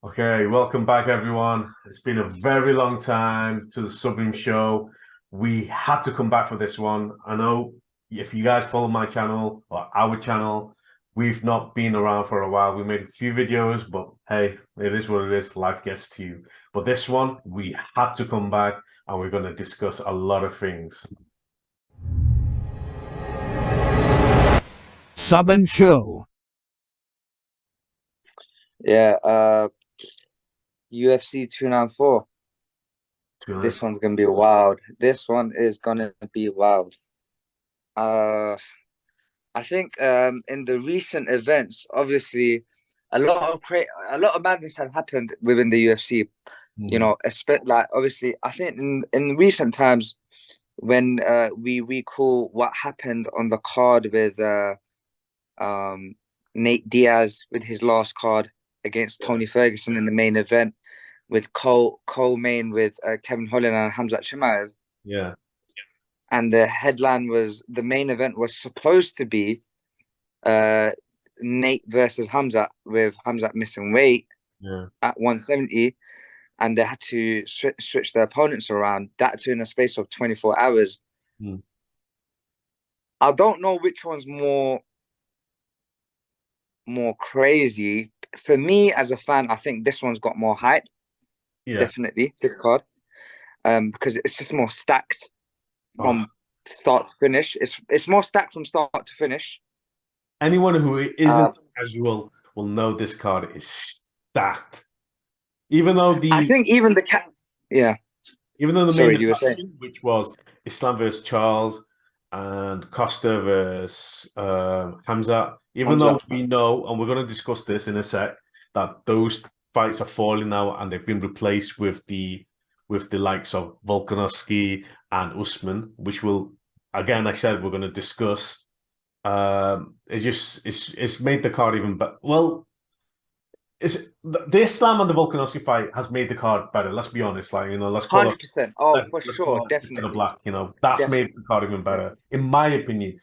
Okay, welcome back, everyone. It's been a very long time to the Sublime Show. We had to come back for this one. I know if you guys follow my channel or our channel, we've not been around for a while. We made a few videos, but hey, it is what it is. Life gets to you. But this one, we had to come back and we're going to discuss a lot of things. Southern Show. Yeah, UFC 294. To be honest. This one's gonna be wild. This one is gonna be wild. Uh, I think in the recent events, obviously, a lot of madness had happened within the UFC. You Mhm. know, like obviously, I think in recent times when we recall what happened on the card with um Nate Diaz with his last card against Yeah. Tony Ferguson in the main event with Cole main with Kevin Holland and Khamzat Chimaev. Yeah. And the main event was supposed to be uh, Nate versus Khamzat, with Khamzat missing weight Yeah. at 170, and they had to switch their opponents around. That too in a space of 24 hours. Mm. I don't know which one's more crazy. For me as a fan, I think this one's got more hype. Yeah. Definitely this card, because it's just more stacked Oh, from start to finish. It's more stacked from start to finish. anyone who Uh, isn't casual will know this card is stacked. Even though I the think even the cat. Yeah, Even though the main sorry, you were saying. attraction, which was Islam versus Charles and Costa versus Hamza, even Hamza. though we know, and we're going to discuss this in a sec, that those fights are falling now and they've been replaced with the likes of Volkanovski and Usman, which will, again, I said we're going to discuss. It's made the card even better. Well, it's the Islam and the Volkanovski fight has made the card better. Let's be honest, like let's call it 100%. Oh, for let's call sure, it instead of definitely, black. That's made definitely. the card even better, in my opinion.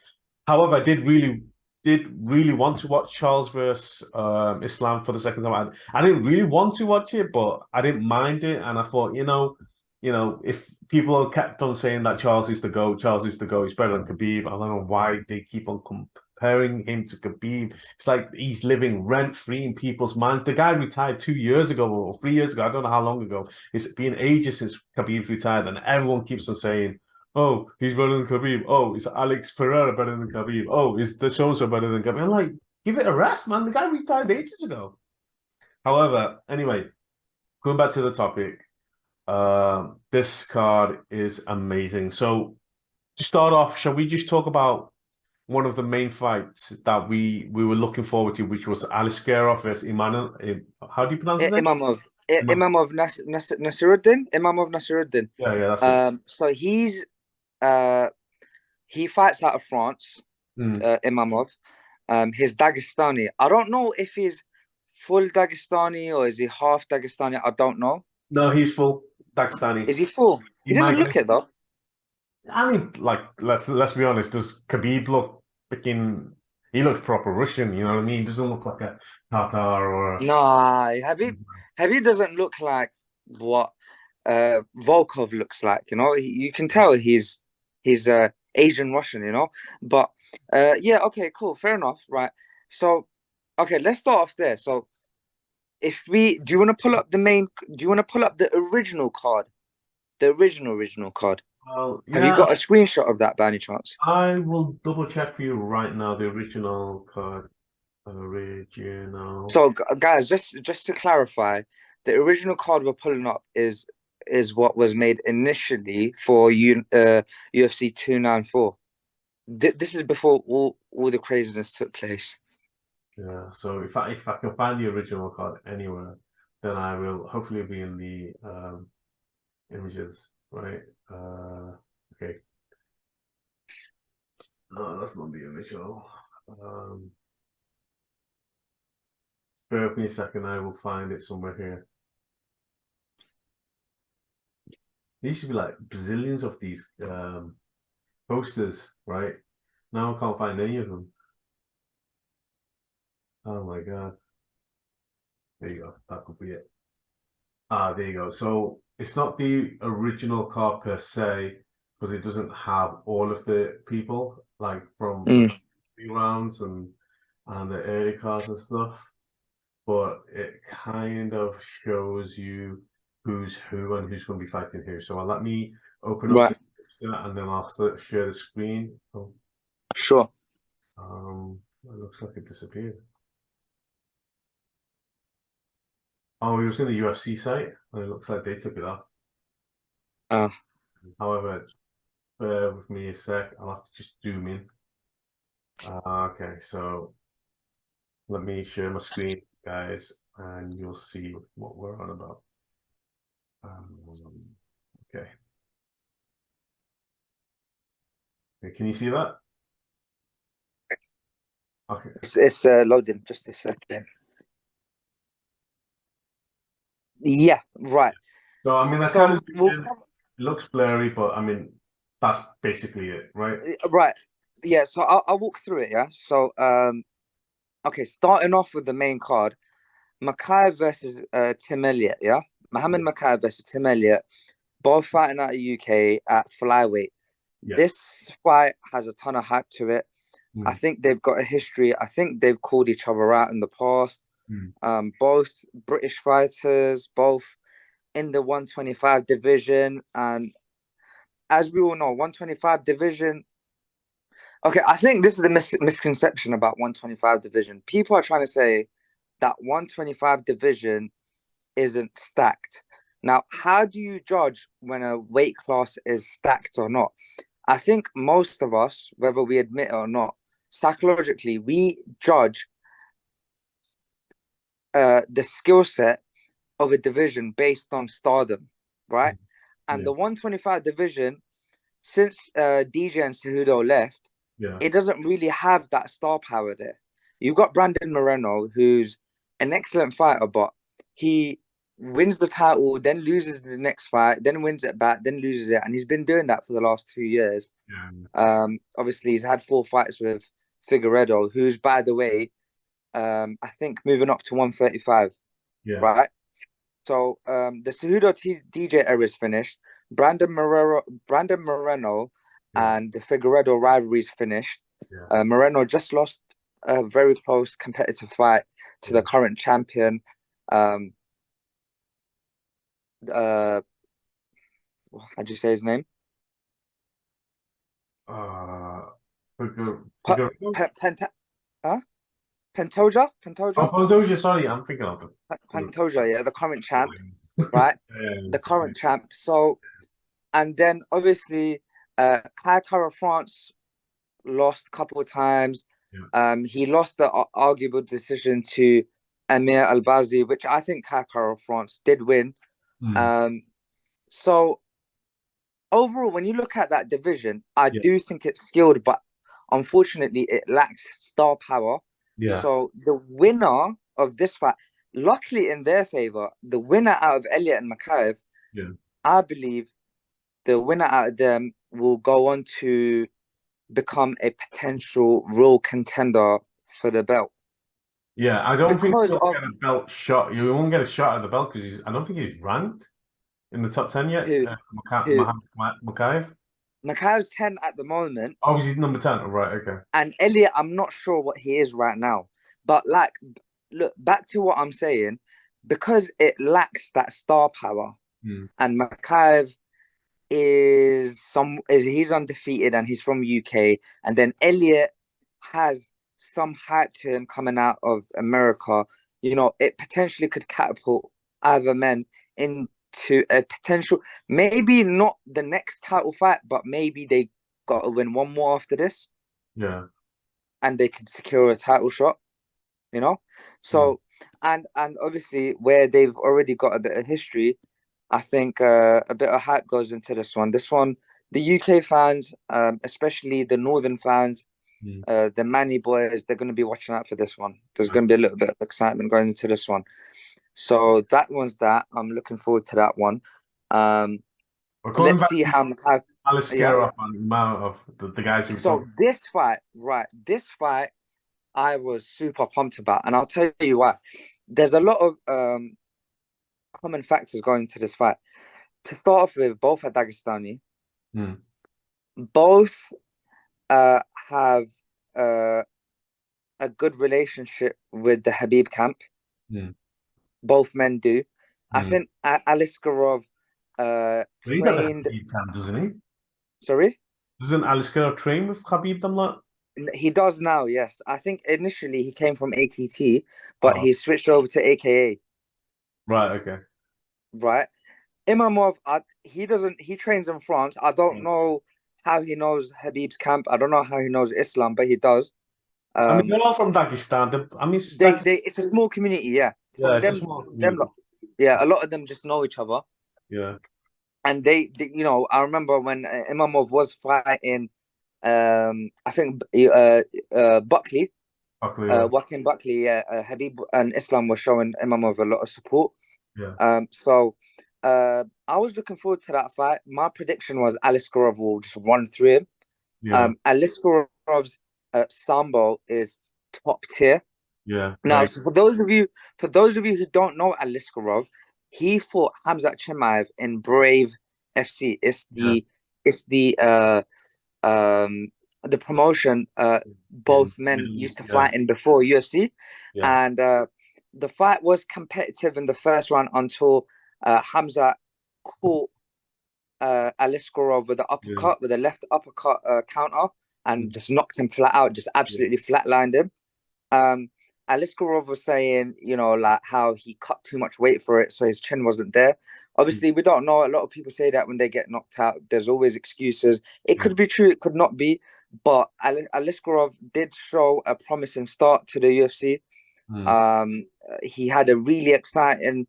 However, I did really want to watch Charles versus Islam for the second time. I didn't really want to watch it, but I didn't mind it, and I thought, if people kept on saying that Charles is the GOAT, Charles is the GOAT, he's better than Khabib. I don't know why they keep on comparing him to Khabib. It's like he's living rent free in people's minds. The guy retired 2 years ago or 3 years ago. I don't know how long ago. It's been ages since Khabib retired, and everyone keeps on saying, "Oh, he's better than Khabib. Oh, is Alex Pereira better than Khabib? Oh, is the so better than Khabib?" I'm like, give it a rest, man. The guy retired ages ago. However, anyway, going back to the topic, this card is amazing. So to start off, shall we just talk about one of the main fights that we were looking forward to, which was Aliskerov versus Emmanuel. How do you pronounce his name? Imam of Nasiruddin. Yeah, that's it. So uh he fights out of France. Mm. Imamov. He's Dagestani. I don't know if he's full Dagestani or is he half Dagestani. I don't know. No, he's full Dagestani. Is he full? He He doesn't look migrated. it though. I mean, like let's be honest. Does Khabib look freaking? He looks proper Russian. You know what I mean? He doesn't look like a Tatar or. Nah, Habib doesn't look like what Volkov looks like. You know, you can tell he's Asian Russian. You know, but yeah, okay, cool, fair enough, right? So, okay, let's start off there. So, if we do you want to pull up do you want to pull up the original card, the original card? Well, Have you yeah, got a screenshot of that by any chance? I will double check for you right now. The original card, original. So, guys, just to clarify, the original card we're pulling up is what was made initially for UFC 294. This is before all the craziness took place. Yeah, so if I can find the original card anywhere, then I will hopefully be in the images, right? Okay. No, that's not the original. Bear with me a second, I will find it somewhere here. There used to be like bazillions of these posters, right? Now I can't find any of them. Oh my god. There you go. That could be it. Ah, there you go. So it's not the original car per se, because it doesn't have all of the people like from the Mm. rounds and the early cars and stuff. But it kind of shows you who's who and who's going to be fighting who. So let me open up Right. the and then I'll share the screen. Oh, Sure. it looks like it disappeared. Oh, it was in the UFC site, and it looks like they took it off. Uh, However, bear with me a sec. I'll have to just zoom in. Okay, so let me share my screen, guys, and you'll see what we're on about. Um, okay. Okay, can you see that? Okay. it's loading. Just a second. Yeah. Right. So I mean, that kind So of we'll it cover. looks blurry, but I mean, that's basically it, right? Right. Yeah. So I'll walk through it. Yeah. So okay. Starting off with the main card, Makai versus Tim Elliott. Yeah. Mohammed Yeah. Makai versus Tim Elliott, both fighting out of the UK at flyweight. Yeah. This fight has a ton of hype to it. I Mm, think they've got a history. I think they've called each other out in the past. mm, Both British fighters, both in the 125 division. And as we all know, 125 division. Okay, I think this is the misconception about 125 division. People are trying to say that 125 division isn't stacked. Now, how do you judge when a weight class is stacked or not? I think most of us, whether we admit it or not, psychologically, we judge the skill set of a division based on stardom, right? mm. And Yeah. the 125 division, since DJ and Cejudo left, Yeah. it doesn't really have that star power there. You've got Brandon Moreno, who's an excellent fighter, but he wins the title, then loses the next fight, then wins it back, then loses it, and he's been doing that for the last 2 years. Yeah. Obviously, he's had 4 fights with Figueredo, who's, by the way, I think moving up to 135, Yeah. right? So the Cejudo DJ era is finished. Brandon Moreno, Yeah. and the Figueredo rivalry is finished. Yeah. Moreno just lost a very close competitive fight to Yeah. the current champion. Um, uh, how'd you say his name? Uh, figure, Pa- figure. Penta- huh? Pantoja? Oh, Pantoja? Pantoja, sorry, I'm thinking of the. Pantoja, yeah, the current champ, right? The Yeah. current champ. So, and then obviously, Kai Kara France lost a couple of times. Yeah. He lost the arguable decision to Amir Albazi, which I think Kai Kara France did win. Mm, Um, so overall, when you look at that division, I yeah. do think it's skilled, but unfortunately, it lacks star power. Yeah. So the winner of this fight, luckily in their favor, the winner out of Elliott and Makaev, Yeah. I believe the winner out of them will go on to become a potential real contender for the belt Yeah. I don't think because he'll of get a belt shot. You won't get a shot at the belt because I don't think he's ranked in the top 10 yet. who who Mohammed Makaev. Makaev's 10 at the moment, Oh, he's number 10. Oh, right. Okay. and Elliot, I'm not sure what he is right now. But like, look back to what I'm saying, because it lacks that star power, Mm, and Makaev is he's undefeated and he's from UK, and then Elliot has some hype to him coming out of America. You know, it potentially could catapult either men into a potential, maybe not the next title fight, but maybe they got to win one more after this, yeah. and they could secure a title shot. You know, Mm, so and obviously where they've already got a bit of history, I think a bit of hype goes into this one. This one, the UK fans, especially the Northern fans, mm. the Manny boys, they're going to be watching out for this one. There's Right. going to be a little bit of excitement going into this one. So that one's that. I'm looking forward to that one. Um, We're coming let's back see to how. Alice Yeah. Skirroff and Mount of the guys who were So talking. this fight, right? This fight, I was super pumped about, and I'll tell you why. there's a lot of common factors going to this fight. To start off with, both are Dagestani. Mm, Both have uh, a good relationship with the Habib camp. mm, Both men do. I mm. think Aliskerov But he's at the trained. Khabib camp, doesn't he? Sorry, Doesn't Alistair train with Khabib them lot? he does now. Yes, I think initially he came from ATT, but Oh, he switched over to AKA. right, okay. Right, Imamov, he doesn't. He trains in France. I don't know how he knows Habib's camp. I don't know how he knows Islam, but he does. I mean, Um, they're all from Dagestan. I mean, they it's a small community, yeah. yeah, From it's a them, small them community. lot. Yeah, a lot of them just know each other. Yeah, And you know, I remember when Imamov was fighting, I think Buckley, Buckley, yeah, Joaquin Buckley, yeah, Habib and Islam were showing Imamov a lot of support. yeah, So I was looking forward to that fight. My prediction was Aliskerov will just run through him. yeah, Aliskerov's sambo is top tier. yeah, Now, very, so for those of you who don't know Aliskerov, he fought Khamzat Chimaev in Brave FC. yeah, It's the promotion in both men Middle used East, to yeah, fight in before UFC, yeah, and the fight was competitive in the first round until Khamzat caught Aliskerov with the yeah, uppercut, with a left uppercut counter, and mm, just knocked him flat out, just yeah, absolutely flatlined him. Um, Aliskerov was saying, you know, like how he cut too much weight for it, so his chin wasn't there. mm, Obviously, we don't know. A lot of people say that when they get knocked out, there's always excuses. It yeah, could be true, it could not be. But Aliskerov did show a promising start to the UFC. mm, He had a really exciting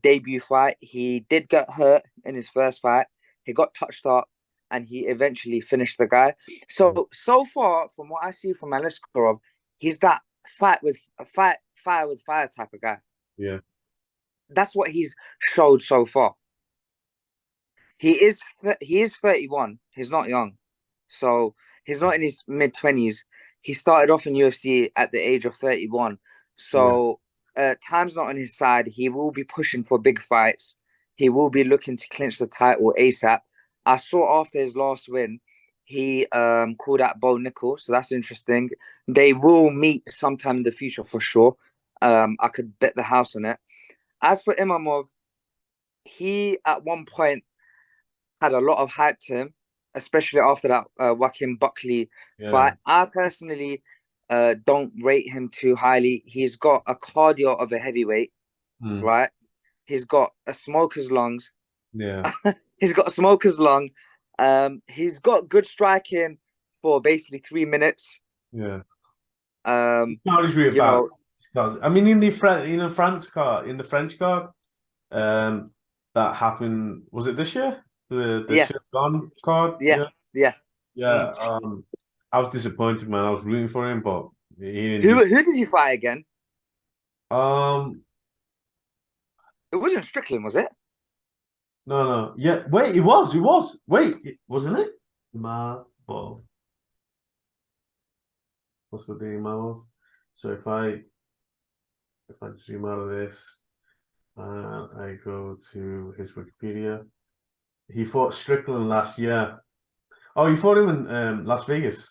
debut fight. He did get hurt in his first fight. He got touched up, and he eventually finished the guy. mm, So far, from what I see from Aliskerov, he's that fire with fire type of guy. yeah, That's what he's showed so far. He is 31. He's not young, so he's not in his mid 20s. He started off in UFC at the age of 31. yeah, So time's not on his side. He will be pushing for big fights. He will be looking to clinch the title ASAP. I saw after his last win, he called out Bo Nickel, so that's interesting. They will meet sometime in the future for sure. I could bet the house on it. As for Imamov, he at one point had a lot of hype to him, especially after that Joaquin Buckley yeah, fight. I personally don't rate him too highly. He's got a cardio of a heavyweight, mm, right? He's got a smoker's lungs. yeah, He's got a smoker's lung. He's got good striking for basically 3 minutes. yeah. Um, How is really you about? know, I mean, in the French card, um, that happened. Was it this year? The yeah, shit gone card, yeah, yeah, yeah. yeah. Mm. I was disappointed, man. I was rooting for him, but he didn't do. Who did he fight again? Um, It wasn't Strickland, was it? no, no, yeah. Wait, it was. Wait, wasn't it? Ma, well, what's the name of? So if I zoom out of this and I go to his Wikipedia, he fought Strickland last year. Oh, he fought him in Las Vegas,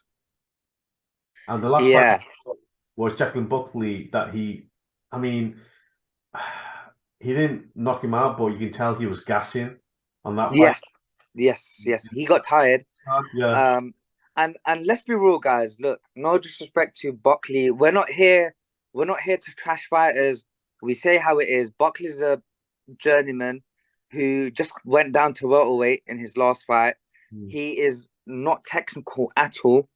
and the last fight Yeah, was Jacqueline Buckley. I mean, he didn't knock him out, but you can tell he was gassing on that fight. yeah, yes. He got tired. Yeah, Um, and let's be real, guys. Look, no disrespect to Buckley. We're not here to trash fighters. We say how it is. Buckley's a journeyman who just went down to welterweight in his last fight. mm, He is not technical at all.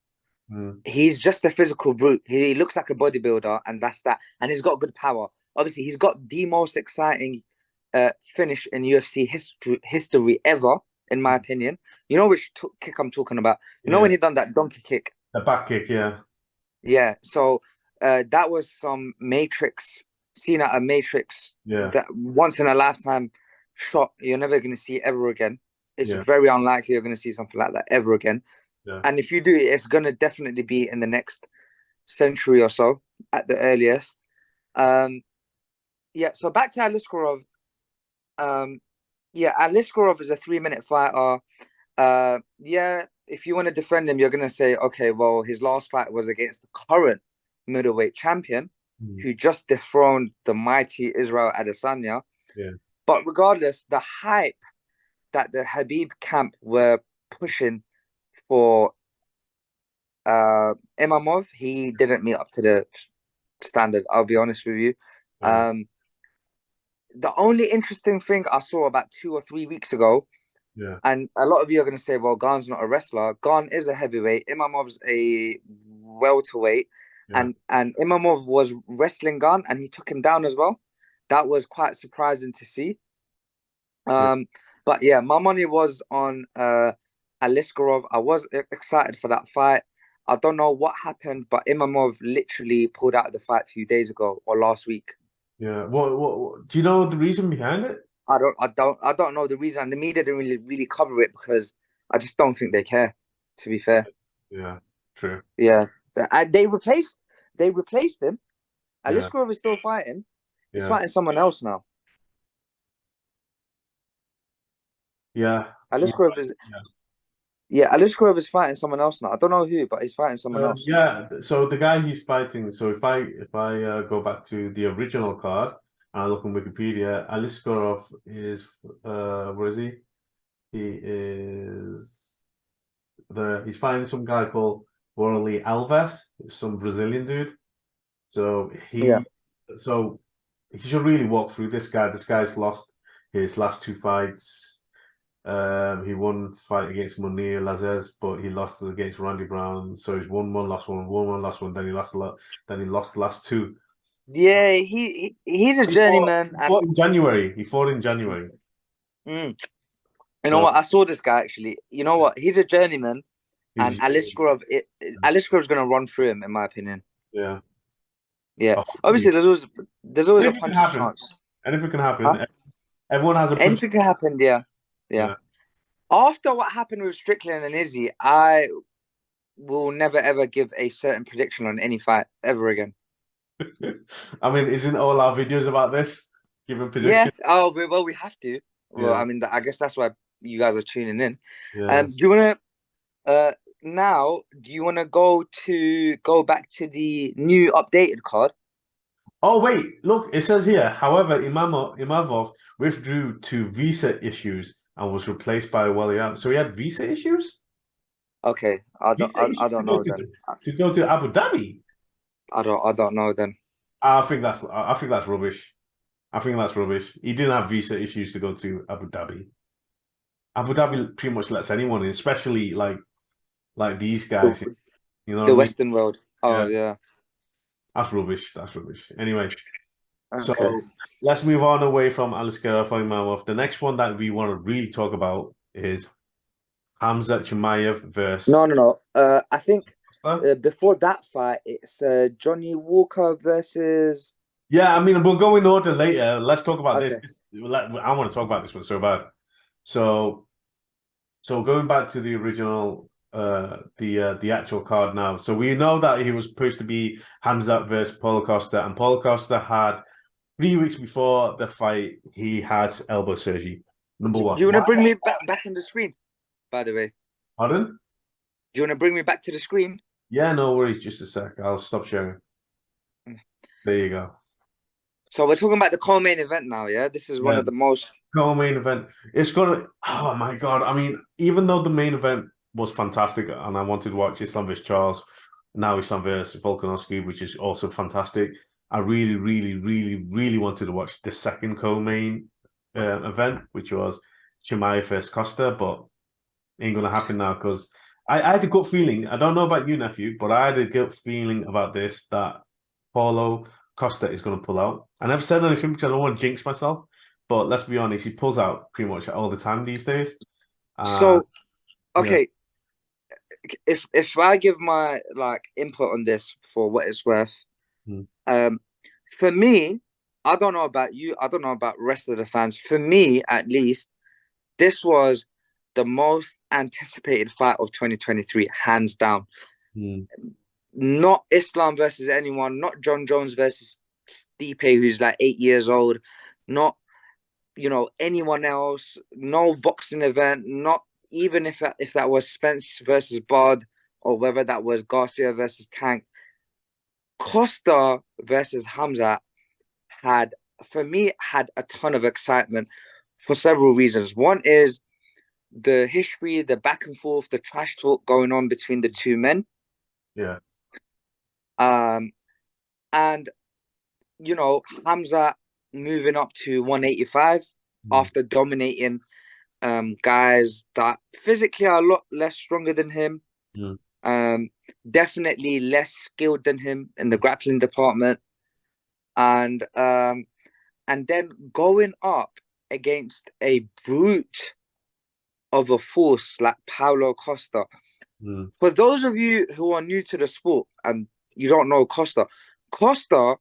mm, He's just a physical brute. He looks like a bodybuilder, and that's that. And he's got good power. Obviously, he's got the most exciting finish in UFC history ever, in my opinion. You know which kick I'm talking about. You know yeah. when he done that donkey kick. The back kick, yeah, Yeah. So that was some Matrix, seen at a Matrix yeah, that once in a lifetime shot. You're never going to see ever again. It's yeah, very unlikely you're going to see something like that ever again. yeah, And if you do, it's going to definitely be in the next century or so at the earliest. Um, Yeah, so back to Aliskerov. Um, yeah, Aliskerov is a 3 minute fighter. Yeah, if you want to defend him, you're gonna say, okay, well, his last fight was against the current middleweight champion, Mm. who just dethroned the mighty Israel Adesanya. Yeah, But regardless, the hype that the Habib camp were pushing for Imamov, he didn't meet up to the standard. I'll be honest with you. yeah, Um, the only interesting thing I saw about 2 or 3 weeks ago, yeah, and a lot of you are going to say, well, Gan's not a wrestler. Gan is a heavyweight. Imamov's a welterweight. yeah, And Imamov was wrestling Gan and he took him down as well. That was quite surprising to see. yeah. Um, but yeah, my money was on Aliskerov. I was excited for that fight. I don't know what happened, but Imamov literally pulled out of the fight a few days ago or last week. Yeah. Do you know the reason behind it? I don't know the reason. And the media didn't really cover it because I just don't think they care. To be fair, Yeah, true. yeah, they replaced him. Yeah, Aliskerov is still fighting. He's yeah, fighting someone else now. yeah, yeah, Aliskerov is yeah. yeah, Aliskerov is fighting someone else now. I don't know who, but he's fighting someone else. Yeah. So the guy he's fighting. So if I go back to the original card and I look on Wikipedia, Aliskerov is where is he? He is he's fighting some guy called Warley Alves, some Brazilian dude. So Yeah. so he should really walk through this guy. This guy's lost his last two fights. He won fight against Munir Lazez, but he lost against Randy Brown. So he's won one, lost one, won one, lost one. Then he lost a lot. Then he lost the last two. Yeah, he's a He fought, journeyman, he and fought in January. He fought in January. mm, you know So what? I saw this guy actually. You know what? He's a journeyman, and he's Aliskerov's gonna run through him, in my opinion. yeah. Yeah, obviously Hopefully, there's always a anything can puncher's happen. chance. Anything can Huh? happen. Everyone has a punch. Anything can happen. Yeah, yeah. Yeah. After what happened with Strickland and Izzy, I will never ever give a certain prediction on any fight ever again. I mean, isn't all our videos about this? Giving Yeah. prediction. Oh, well, we have to. Well, Yeah. I mean, I guess that's why you guys are tuning in. Yeah. Do you wanna now? Do you wanna go back to the new updated card? Oh wait, look, it says here. However, Imavov withdrew to visa issues and was replaced by Walian. So he had visa issues. Okay, I don't Visa I issues don't know then. to go to Abu Dhabi. I don't know then. I think that's rubbish. I think that's rubbish. He didn't have visa issues to go to Abu Dhabi. Abu Dhabi pretty much lets anyone in, especially like these guys. The, You know what the I mean? Western world. Oh Yeah, yeah. that's rubbish. That's rubbish. Anyway, Okay. so let's move on away from Alistair Imavov. The next one that we want to really talk about is Khamzat Chimaev versus No, no, no. I think Costa. before that fight, it's Johnny Walker versus. Yeah, I mean, we'll go in order later. Let's talk about this. Okay. I want to talk about this one so bad. So, so going back to the original, the actual card now. So we know that he was supposed to be Hamzat versus Paulo Costa, and Paulo Costa had 3 weeks before the fight, he has elbow surgery. Number Do one. you want to Why? bring me back on the screen? By the way, do Pardon? you want to bring me back to the screen? Yeah, no worries. Just a sec. I'll stop sharing. There you go. So we're talking about the co-main event now. Yeah, this is one Yeah, of the most. co-main event. It's gonna. Oh my god! I mean, even though the main event was fantastic, and I wanted to watch Islam versus Charles, now Islam versus Volkanovski, which is also fantastic. I really, really, really, really wanted to watch the second co-main event, which was Chimaev versus Costa, but ain't gonna happen now because I had a gut feeling. I don't know about you, nephew, but I had a gut feeling about this that Paulo Costa is gonna pull out. I never said anything because I don't want to jinx myself. But let's be honest, he pulls out pretty much all the time these days. So Yeah. okay, if I give my like input on this for what it's worth, Hmm. um, for me, I don't know about you. I don't know about rest of the fans. For me, at least, this was the most anticipated fight of 2023, hands down. Hmm. Not Islam versus anyone, not John Jones versus Stipe, who's like 8 years old, not anyone else, no boxing event, not even if that was Spence versus Bud or whether that was Garcia versus Tank. Costa versus Khamzat had, for me, had a ton of excitement for several reasons. One is the history, the back and forth, the trash talk going on between the two men. Yeah. Um, and Khamzat moving up to 185 after dominating guys that physically are a lot less stronger than him. Mm. Definitely less skilled than him in the grappling department. And then going up against a brute of a force like Paulo Costa. Mm. For those of you who are new to the sport and you don't know Costa, Costa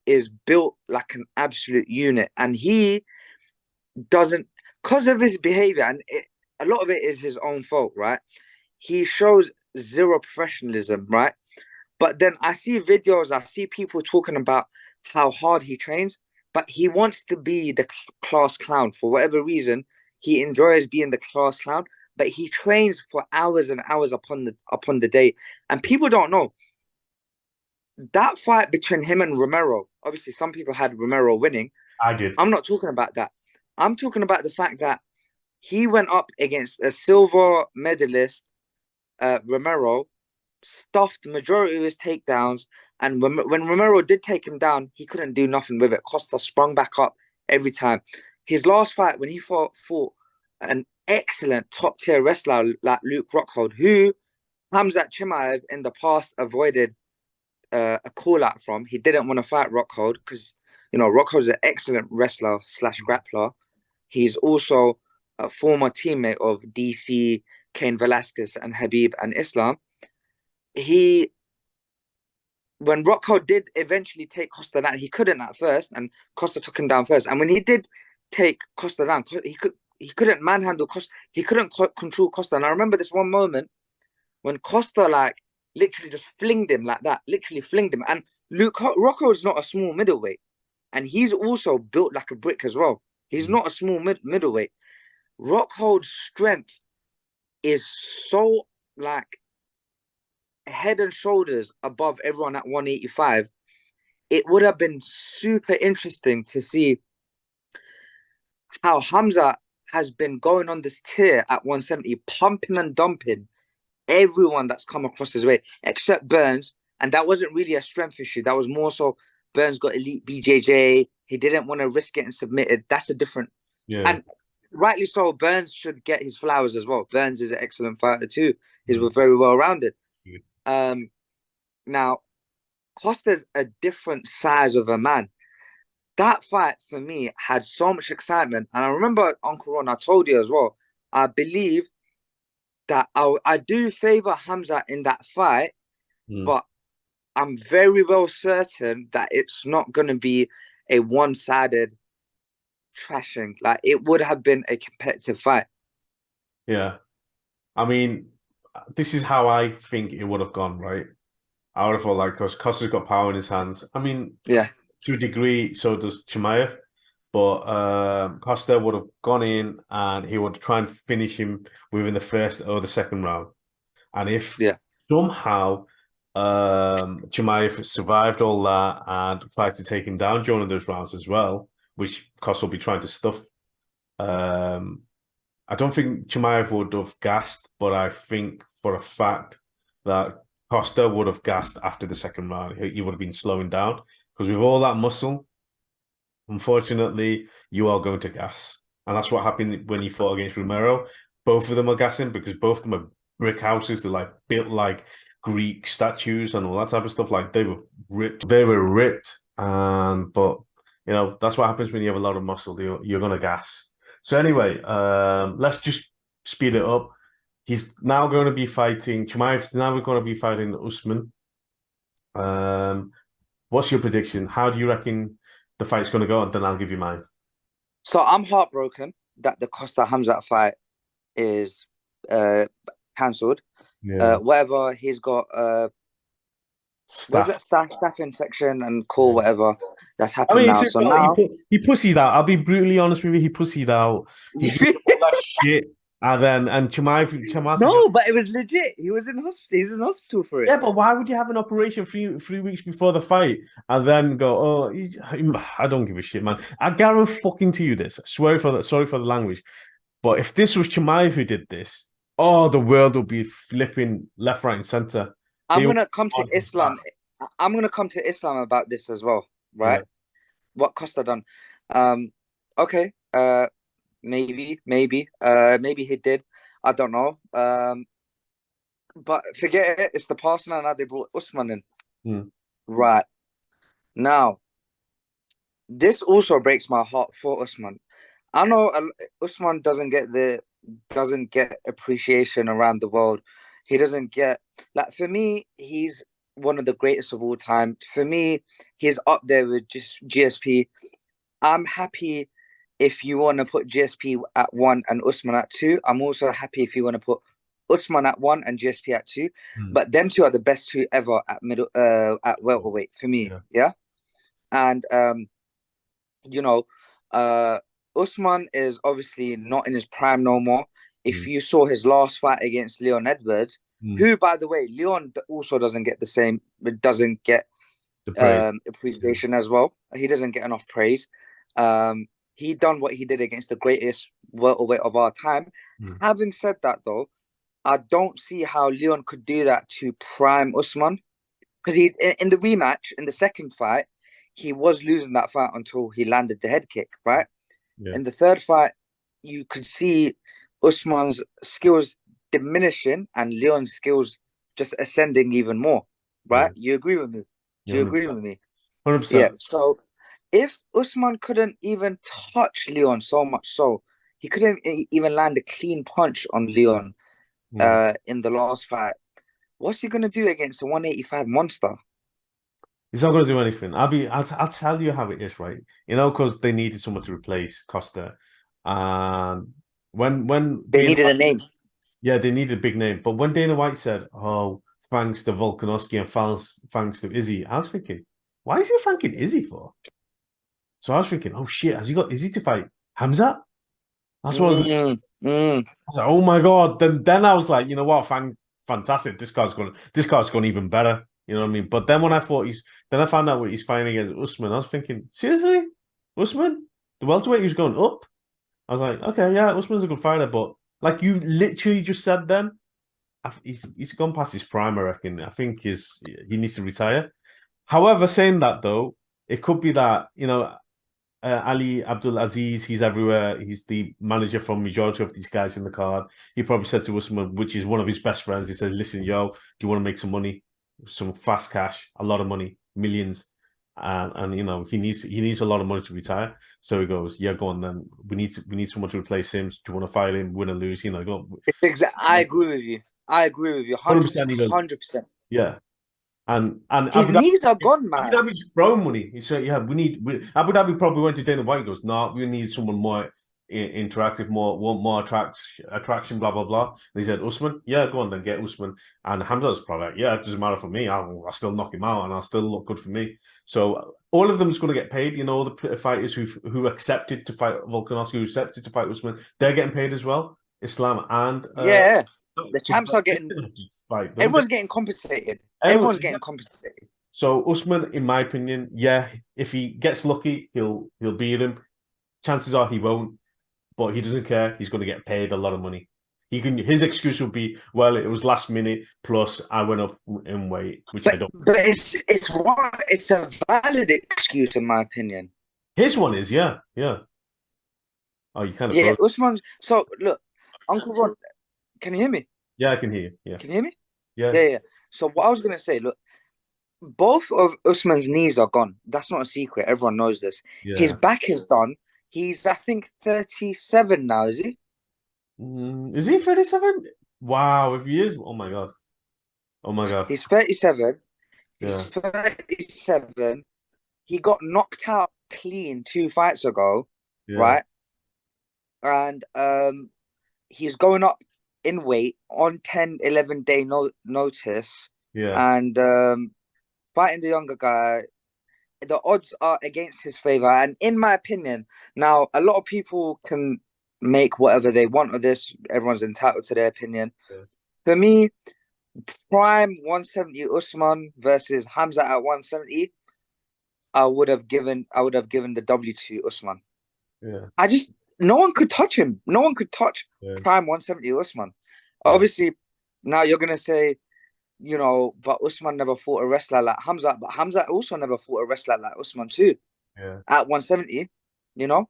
is built like an absolute unit, and he doesn't, because of his behavior, and a lot of it is his own fault, right? He shows zero professionalism, right? But then I see videos, I see people talking about how hard he trains, but he wants to be the class clown for whatever reason. He enjoys being the class clown, but he trains for hours and hours upon the day. And people don't know that fight between him and Romero. Obviously, some people had Romero winning. I did. I'm not talking about that. I'm talking about the fact that he went up against a silver medalist, Romero, stuffed majority of his takedowns, and when Romero did take him down, he couldn't do nothing with it. Costa sprung back up every time. His last fight, when he fought an excellent top-tier wrestler like Luke Rockhold, who Khamzat Chimaev in the past avoided a call-out from. He didn't want to fight Rockhold because, Rockhold's an excellent wrestler / grappler. He's also a former teammate of DC, Cain Velasquez, and Habib and Islam. When Rockhold did eventually take Costa down, he couldn't at first, and Costa took him down first. And when he did take Costa down, he couldn't manhandle Costa. He couldn't control Costa. And I remember this one moment when Costa literally just flinged him like that, literally flinged him. And Rocco is not a small middleweight, and he's also built like a brick as well. He's not a small middleweight. Rockhold's strength is so head and shoulders above everyone at 185. It would have been super interesting to see how Khamzat has been going on this tier at 170, pumping and dumping everyone that's come across his way, except Burns. And that wasn't really a strength issue. That was more so Burns got elite BJJ. He didn't want to risk getting submitted. That's a different. Yeah. And rightly so, Burns should get his flowers as well. Burns is an excellent fighter too. He's very well rounded. Now, Costa's a different size of a man. That fight for me had so much excitement. And I remember, Uncle Ron, I told you as well, I believe that I do favor Khamzat in that fight, but I'm very well certain that it's not going to be a one-sided trashing. Like, it would have been a competitive fight. Yeah. I mean, this is how I think it would have gone, right? I would have thought because Costa's got power in his hands. I mean, yeah, to a degree, so does Chimaev. But Costa would have gone in and he would try and finish him within the first or the second round. And if somehow Chimaev survived all that and tried to take him down during those rounds as well, which Costa will be trying to stuff, I don't think Chimaev would have gassed, but I think for a fact that Costa would have gassed after the second round. He would have been slowing down because with all that muscle, unfortunately, you are going to gas. And that's what happened when he fought against Romero. Both of them are gassing because both of them are brick houses. They're built like Greek statues and all that type of stuff. They were ripped. They were ripped. But that's what happens when you have a lot of muscle. You're gonna gas. So anyway, let's just speed it up. He's now going to be fighting Chimaev. Now we're going to be fighting Usman. What's your prediction? How do you reckon the fight's going to go? And then I'll give you mine. So I'm heartbroken that the Costa Khamzat fight is cancelled. Yeah. Whatever he's got Where's Staff. that staph infection and core Yeah. whatever that's I happened mean, it's now? just, So well, now, he pussied out. I'll be brutally honest with you. He pussied out. He did all that shit, and then Chamai no, but it was legit. He was in hospital. He's in hospital for it. yeah, but why would you have an operation 3 weeks before the fight and then go, oh, I don't give a shit, man. I guarantee fucking to you this. Sorry for the language, but if this was Chimaev who did this, oh, the world would be flipping left, right, and center. I'm They would gonna come to on his back. Islam. I'm gonna come to Islam about this as well, Yeah, right? What Costa done? Um, okay. Maybe he did. I don't know. But forget it. It's the past now. They brought Usman in. mm, Right now, this also breaks my heart for Usman. I know Usman doesn't get appreciation around the world. He doesn't get like for me, he's one of the greatest of all time. For me, he's up there with just GSP. I'm happy if you want to put GSP at one and Usman at two. I'm also happy if you want to put Usman at one and GSP at two. mm, But them two are the best two ever at middle at welterweight for me. yeah, Yeah. And you know, uh, Usman is obviously not in his prime no more. If mm, you saw his last fight against Leon Edwards, mm. who, by the way, Leon also doesn't get the same, doesn't get The praise. Yeah. appreciation as well. He doesn't get enough praise. He done what he did against the greatest welterweight of our time. Mm, Having said that, though, I don't see how Leon could do that to prime Usman because he in the rematch in the second fight he was losing that fight until he landed the head kick, right? yeah, In the third fight, you could see Usman's skills diminishing and Leon's skills just ascending even more, yeah, right? You agree with me? yeah, Do you agree 100%. with me? Yeah. 100%. So if Usman couldn't even touch Leon so much so, he couldn't even land a clean punch on Leon Mm. in the last fight. What's he gonna do against a 185 monster? He's not going to do anything. I'll tell you how it is, right? Because they needed someone to replace Costa, and when They Dana needed a name. yeah, they needed a big name. But when Dana White said, "Oh, thanks to Volkanovski and thanks to Izzy," I was thinking, why is he thanking Izzy for? So I was thinking, oh shit, has he got Izzy to fight Hamza? That's what I was. Mm, mm. I was like, oh my god. Then I was like, you know what, fantastic. This card's going even better. You know what I mean? But then when I found out what he's fighting against Usman, I was thinking, seriously, Usman, the welterweight he was going up. I was like, okay, yeah, Usman's a good fighter, but like you literally just said, then he's gone past his prime. I reckon. I think he needs to retire. However, saying that though, it could be that Ali Abdul Aziz, he's everywhere. He's the manager for majority of these guys in the card. He probably said to Usman, which is one of his best friends, he said, "Listen, yo, do you want to make some money, some fast cash, a lot of money, millions?" And he needs a lot of money to retire. So he goes, "Yeah, go on then. We need someone to replace him. Do you want to fight him, win or lose? Go." I agree with you. I agree with you. 100%. He goes, 100%. "Yeah." And His knees are gone, Abu man. Dhabi's throwing money. He said, "Yeah, Abu Dhabi probably went to Dana White. He goes, no, we need someone more interactive, more attraction, blah blah blah." And he said, "Usman, yeah, go on then, get Usman." And Hamza's probably like, "Yeah, it doesn't matter for me. I'll still knock him out, and I'll still look good for me." So all of them is going to get paid. All the fighters who accepted to fight Volkanovski, who accepted to fight Usman, they're getting paid as well. Islam and Yeah. The champs are getting, fight them. everyone's getting compensated. Everyone, Everyone's getting compensated. so Usman, in my opinion, yeah, if he gets lucky, he'll beat him. Chances are he won't, but he doesn't care. He's going to get paid a lot of money. His excuse would be, well, it was last minute, plus I went up in weight, which I don't. But it's a valid excuse in my opinion. His one is, yeah, yeah. Oh, you kind of Yeah, froze. Usman. So look, Uncle Ron, can you hear me? Yeah, I can hear you. Yeah, Can you hear me? yeah, Yeah. So what I was gonna say, look, both of Usman's knees are gone. That's not a secret. Everyone knows this. His yeah. back is done. He's, I think, 37 now, is he? Is he 37? Wow, if he is, oh my god, oh my god, He's 37. He's yeah, 37. He got knocked out clean 2 fights ago, yeah, right? And he's going up in weight on 10, 11 day notice. yeah. And fighting the younger guy, the odds are against his favor. And in my opinion, now a lot of people can make whatever they want of this. Everyone's entitled to their opinion. Yeah. For me, prime 170 Usman versus Khamzat at 170, I would have given the W to Usman. Yeah. I just no one could touch him. No one could touch Yeah. prime 170 Usman. Yeah. Obviously, now you're gonna say, but Usman never fought a wrestler like Khamzat, but Khamzat also never fought a wrestler like Usman too Yeah. at 170, you know.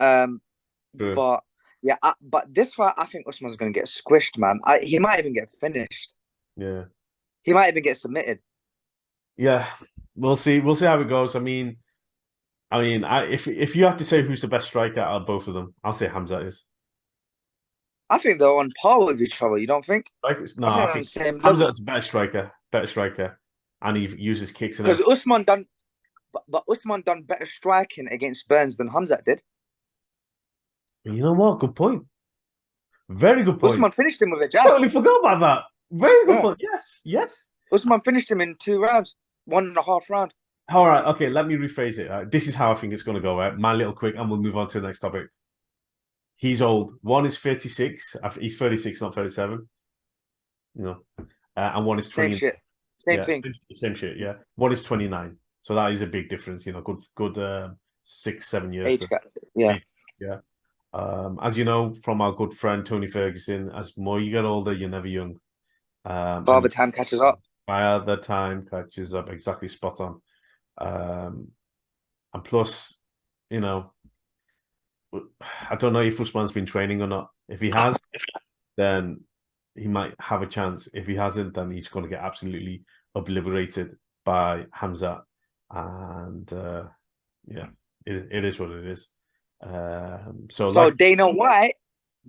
Um, True. but yeah, but this fight, I think Usman's gonna get squished, man. He might even get finished. Yeah. He might even get submitted. Yeah. We'll see. We'll see how it goes. If you have to say who's the best striker out of both of them, I'll say Hamza is. I think they're on par with each other. You don't think? Like, no, I think I they're on the think same Hamza level. is a better striker, and he uses kicks and Because everything. Usman done, but Usman done better striking against Burns than Khamzat did. You know what? Good point. Very good point. Usman finished him with a jab. Totally forgot about that. Very good Yeah. point. Yes, yes. Usman finished him in 2 rounds, 1.5 round. All right, okay. Let me rephrase it. This is how I think it's going to go. Right, my little quick, and we'll move on to the next topic. He's old. One is 36. He's 36, not 37. You know, and one is Same 20. shit. Same Yeah, thing. same shit. Yeah, one is 29. So that is a big difference. Good 6, 7 years. Age gap. Yeah. Yeah. As you know from our good friend Tony Ferguson, as more you get older, you're never young. Barber And time catches up. by the time catches up, exactly spot on. And plus, you know, I don't know if Usman's been training or not. If he has, then he might have a chance. If he hasn't, then he's going to get absolutely obliterated by Hamza. And yeah, it is what it is. So Dana White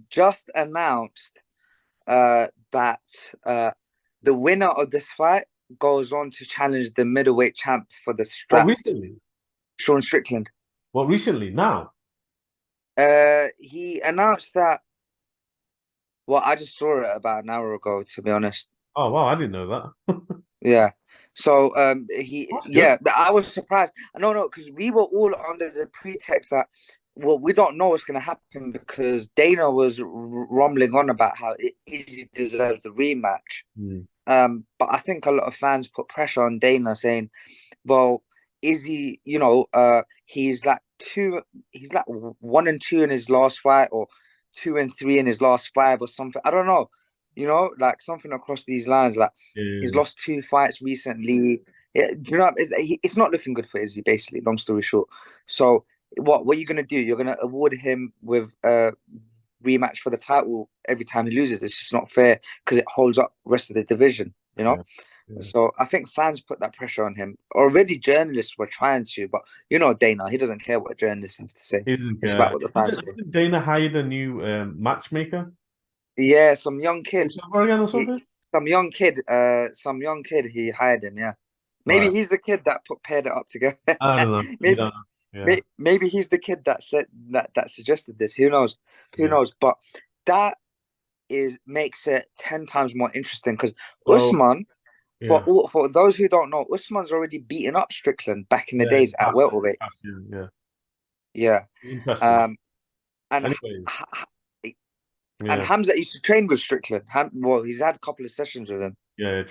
just announced that the winner of this fight goes on to challenge the middleweight champ for the strap. What recently? Sean Strickland. What recently? Now? He announced that. Well, I just saw it about an hour ago, to be honest. Oh wow, I didn't know that. Yeah. So That's yeah, good. I was surprised. No, because we were all under the pretext that, well, we don't know what's going to happen because Dana was rumbling on about how Izzy deserves the rematch. But I think a lot of fans put pressure on Dana saying, well, Izzy, he's like 1-2 in his last fight, or 2-3 in his last 5 or something. I don't know, like something across these lines. Like he's lost 2 fights recently. Yeah, it's not looking good for Izzy, basically, long story short. So what are you going to do? You're going to award him with a rematch for the title every time he loses. It's just not fair because it holds up the rest of the division, Yeah. So I think fans put that pressure on him. Already journalists were trying to, but Dana, he doesn't care what journalists have to say. He doesn't It's care. about what the fans say. Hasn't Dana hired a new matchmaker? Yeah, some young kid. Or something? Some young kid, he hired him, yeah. Maybe Right. he's the kid that paired it up together. I don't know. maybe, don't know. Yeah. maybe he's the kid that said that suggested this. Who knows? Who knows? But that makes it 10 times more interesting because Usman, for those who don't know, Usman's already beaten up Strickland back in the days at welterweight. Yeah. Interesting. And Anyways. And Khamzat used to train with Strickland. Well, he's had a couple of sessions with him. Yeah,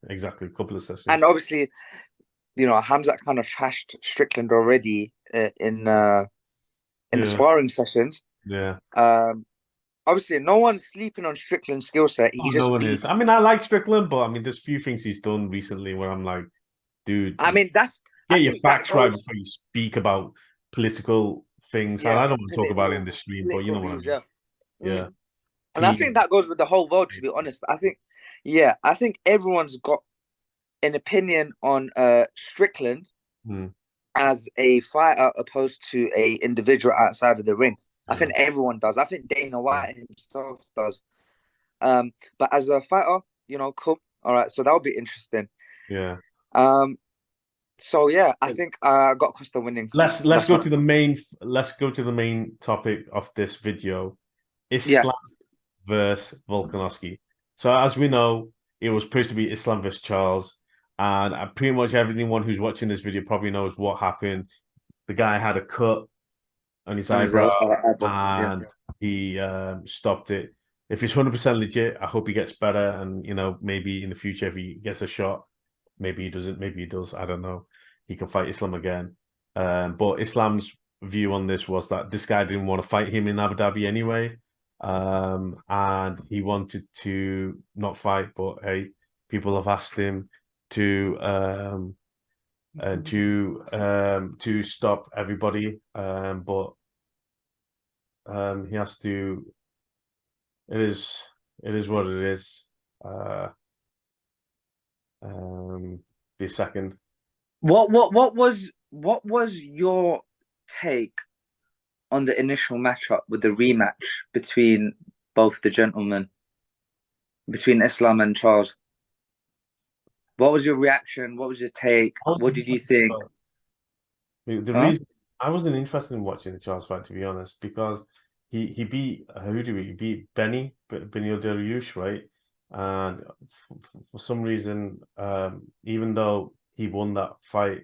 exactly. A couple of sessions. And obviously, Khamzat kind of trashed Strickland already in the sparring sessions. Yeah. Obviously, no one's sleeping on Strickland's skill set. No one is. I mean, I like Strickland, but there's a few things he's done recently where I'm like, dude. Get your facts right before you speak about political things. Yeah, and I don't want to talk about it in the stream, but you know what I mean. Yeah. And I think that goes with the whole world, to be honest. I think everyone's got an opinion on Strickland as a fighter opposed to a individual outside of the ring. I think everyone does. I think Dana White himself does. But as a fighter, cool. All right, so that'll be interesting. Yeah. So yeah, I think I got Costa winning. Let's go to the main topic of this video. Islam versus Volkanovski. So as we know, it was supposed to be Islam versus Charles. And pretty much everyone who's watching this video probably knows what happened. The guy had a cut on his on his eyebrow, eyebrow. Yeah. and he stopped it. If it's 100% legit, I hope he gets better. And, maybe in the future, if he gets a shot, maybe he doesn't, maybe he does. I don't know. He can fight Islam again. But Islam's view on this was that this guy didn't want to fight him in Abu Dhabi anyway. And he wanted to not fight, but hey, people have asked him to to stop everybody. But he has to. It is what it is. Uh, be second. What was your take on the initial matchup with the rematch between both the gentlemen, between Islam and Charles? What was your reaction? What was your take? What did you think? The Huh? reason I wasn't interested in watching the Charles fight, to be honest, because he beat who did he beat Benio Dariush, right? And for some reason, even though he won that fight,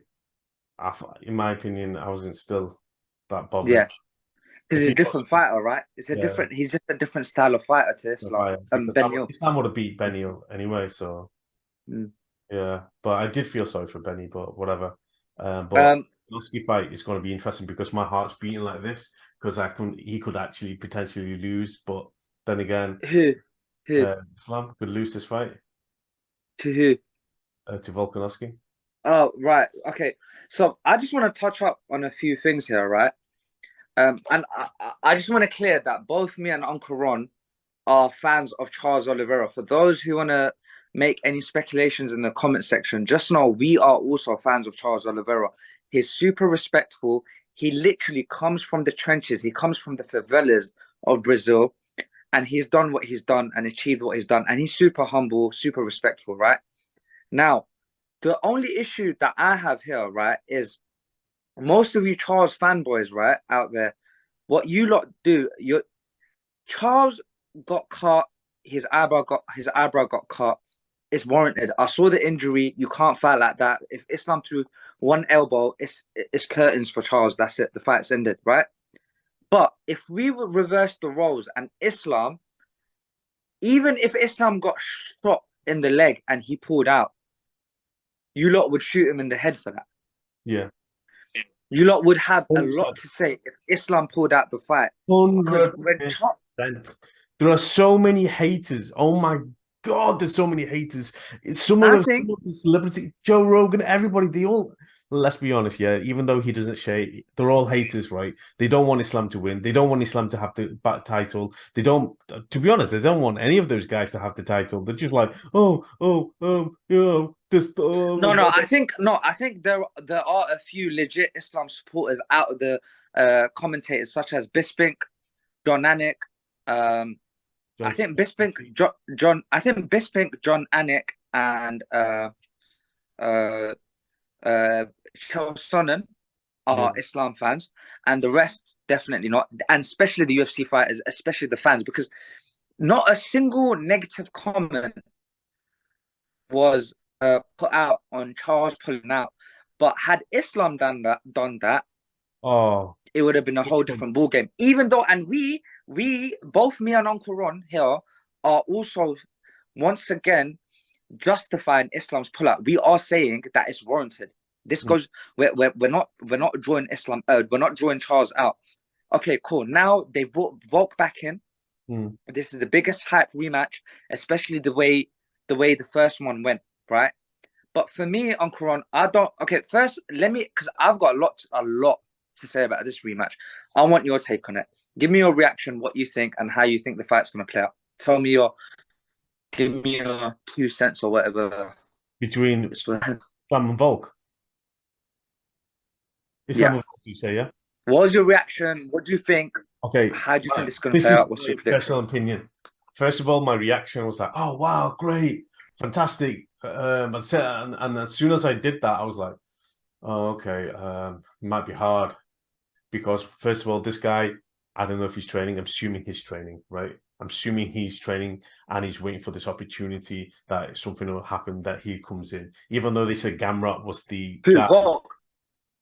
in my opinion, I wasn't still that Yeah, bothered. because If he's he a was, different fighter, right? It's a yeah, different. He's just a different style of fighter to the Islam. fight, because Ben Hill. Islam would have beat Benio anyway. So Mm. yeah, but I did feel sorry for Benny, but whatever. But Um, Volkanovski fight is going to be interesting because my heart's beating like this because he could actually potentially lose, but then again, who, who, Islam could lose this fight to who? to Volkanovski. Oh, right. Okay. So I just want to touch up on a few things here, right? And I just want to clear that both me and Uncle Ron are fans of Charles Oliveira. For those who want to make any speculations in the comment section, just know we are also fans of Charles Oliveira. He's super respectful. He literally comes from the trenches. He comes from the favelas of Brazil, and he's done what he's done and achieved what he's done. And he's super humble, super respectful, right? Now, the only issue that I have here, right, is most of you Charles fanboys, right, out there, what you lot do, you Charles got cut, his eyebrow got cut. It's warranted. I saw the injury. You can't fight like that. If Islam threw one elbow, it's curtains for Charles. That's it. The fight's ended, right? But if we would reverse the roles and Islam, even if Islam got shot in the leg and he pulled out, you lot would shoot him in the head for that. Yeah, You lot would have a lot 100%. to say if Islam pulled out the fight. Because 100%. There are so many haters. Oh my God, there's so many haters. Some of I them, think, some of the celebrity, Joe Rogan, everybody, they all, let's be honest, yeah, even though he doesn't share, they're all haters, right? They don't want Islam to win. They don't want Islam to have the back title. They don't, to be honest, they don't want any of those guys to have the title. They're just like, this, no, I think there are a few legit Islam supporters out of the commentators, such as Bisping, John Anik. I think Bisping, John Anik, and uh, Chael Sonnen yeah. are Islam fans, and the rest definitely not, and especially the UFC fighters, especially the fans, because not a single negative comment was put out on Charles pulling out. But had Islam done that, Oh, it would have been a which whole one? different ball game. Even though, and we both me and Uncle Ron here are also once again justifying Islam's pullout. We are saying that it's warranted. This Hmm, goes. We're not drawing Islam. We're not drawing Charles out. Okay, cool. Now they brought Volk back in. hmm. This is the biggest hype rematch, especially the way the first one went, right? But for me, Uncle Ron, I don't. Okay, first let me, because I've got a lot to say about this rematch. I want your take on it. Give me your reaction, what you think, and how you think the fight's going to play out. Tell me give me your 2 cents or whatever. Between It's Islam and Volk. Islam yeah. and Volk, you say, yeah? What was your reaction? What do you think? Okay, How do you think right. this is going to This play is out? What's my your prediction? personal opinion. First of all, my reaction was like, "Oh wow, great, fantastic!" And as soon as I did that, I was like, "Oh, okay, might be hard because first of all, this guy, I don't know if he's training. I'm assuming he's training, right? I'm assuming he's training and he's waiting for this opportunity that something will happen that he comes in. Even though they said Gamrot was the Who, guy. Volk?